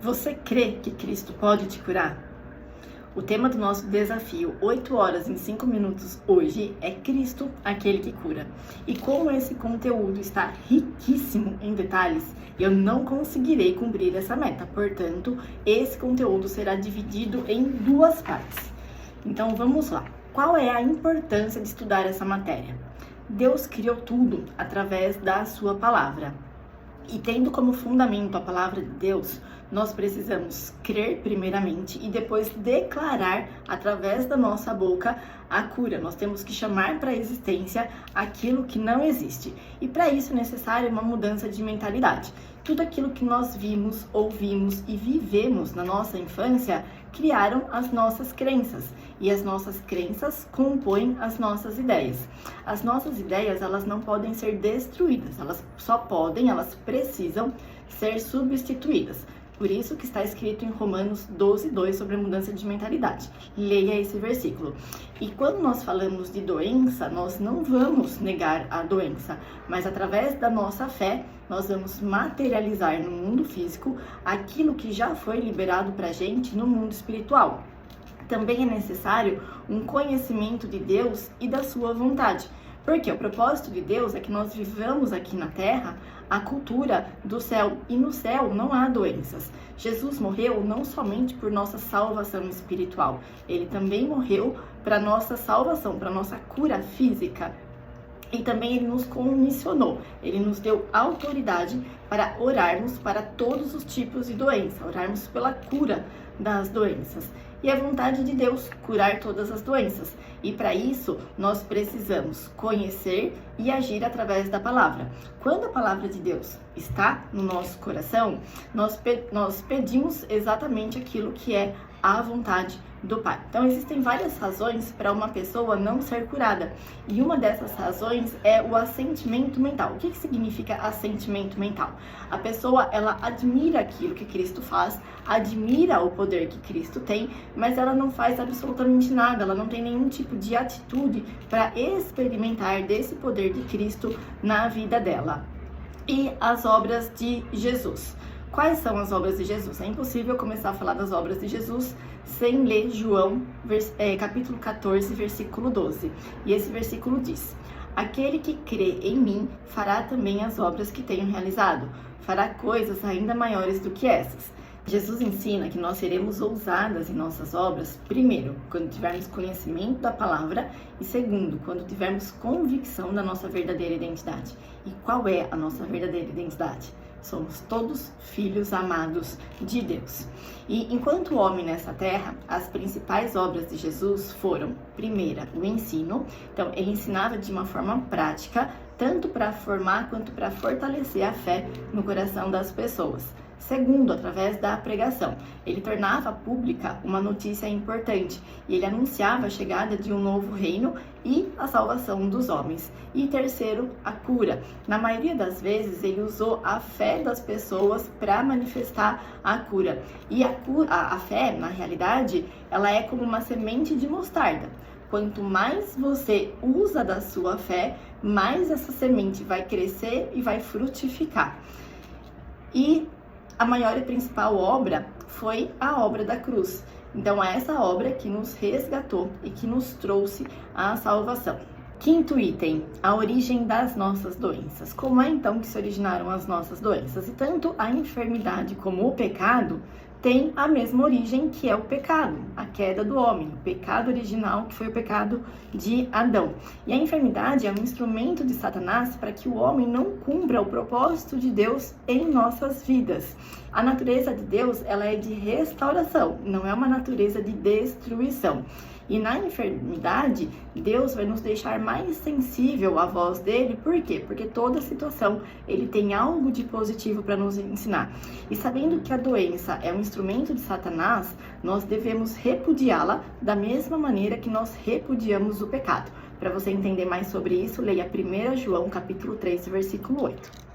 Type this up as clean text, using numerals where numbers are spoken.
Você crê que Cristo pode te curar? O tema do nosso desafio 8 horas em 5 minutos hoje é Cristo, aquele que cura. E como esse conteúdo está riquíssimo em detalhes, eu não conseguirei cumprir essa meta. Portanto, esse conteúdo será dividido em 2 partes. Então vamos lá. Qual é a importância de estudar essa matéria? Deus criou tudo através da sua palavra. E tendo como fundamento a palavra de Deus, nós precisamos crer primeiramente e depois declarar através da nossa boca a cura. Nós temos que chamar para a existência aquilo que não existe. E para isso é necessária uma mudança de mentalidade. Tudo aquilo que nós vimos, ouvimos e vivemos na nossa infância criaram as nossas crenças. E as nossas crenças compõem as nossas ideias. As nossas ideias, elas não podem ser destruídas, elas precisam ser substituídas. Por isso que está escrito em Romanos 12:2 sobre a mudança de mentalidade. Leia esse versículo. E quando nós falamos de doença, nós não vamos negar a doença, mas através da nossa fé, nós vamos materializar no mundo físico aquilo que já foi liberado para a gente no mundo espiritual. Também é necessário um conhecimento de Deus e da sua vontade. Porque o propósito de Deus é que nós vivamos aqui na terra a cultura do céu. E no céu não há doenças. Jesus morreu não somente por nossa salvação espiritual. Ele também morreu para nossa salvação, para nossa cura física. E também ele nos comissionou. Ele nos deu autoridade para orarmos para todos os tipos de doença. Orarmos pela cura das doenças. E é vontade de Deus curar todas as doenças. E para isso, nós precisamos conhecer e agir através da palavra. Quando a palavra de Deus está no nosso coração, nós pedimos exatamente aquilo que é a vontade do Pai. Então, existem várias razões para uma pessoa não ser curada. E uma dessas razões é o assentimento mental. O que significa assentimento mental? A pessoa, ela admira aquilo que Cristo faz, admira o poder que Cristo tem, mas ela não faz absolutamente nada, ela não tem nenhum tipo de atitude para experimentar desse poder de Cristo na vida dela. E as obras de Jesus. Quais são as obras de Jesus? É impossível começar a falar das obras de Jesus sem ler João, capítulo 14, versículo 12. E esse versículo diz: aquele que crê em mim fará também as obras que tenho realizado, fará coisas ainda maiores do que essas. Jesus ensina que nós seremos ousadas em nossas obras, primeiro, quando tivermos conhecimento da palavra, e segundo, quando tivermos convicção da nossa verdadeira identidade. E qual é a nossa verdadeira identidade? Somos todos filhos amados de Deus. E enquanto homem nessa terra, as principais obras de Jesus foram, primeira, o ensino. Então, ele ensinava de uma forma prática, tanto para formar quanto para fortalecer a fé no coração das pessoas. Segundo, através da pregação. Ele tornava pública uma notícia importante e ele anunciava a chegada de um novo reino e a salvação dos homens. E terceiro, a cura. Na maioria das vezes, ele usou a fé das pessoas para manifestar a cura. E a fé, na realidade, ela é como uma semente de mostarda. Quanto mais você usa da sua fé, mais essa semente vai crescer e vai frutificar. E a maior e principal obra foi a obra da cruz. Então, é essa obra que nos resgatou e que nos trouxe a salvação. Quinto item, a origem das nossas doenças. Como é então que se originaram as nossas doenças? E tanto a enfermidade como o pecado tem a mesma origem, que é o pecado, a queda do homem, o pecado original, que foi o pecado de Adão. E a enfermidade é um instrumento de Satanás para que o homem não cumpra o propósito de Deus em nossas vidas. A natureza de Deus, ela é de restauração, não é uma natureza de destruição. E na enfermidade, Deus vai nos deixar mais sensível à voz dele. Por quê? Porque toda situação, ele tem algo de positivo para nos ensinar. E sabendo que a doença é um instrumento de Satanás, nós devemos repudiá-la da mesma maneira que nós repudiamos o pecado. Para você entender mais sobre isso, leia 1 João, capítulo 3, versículo 8.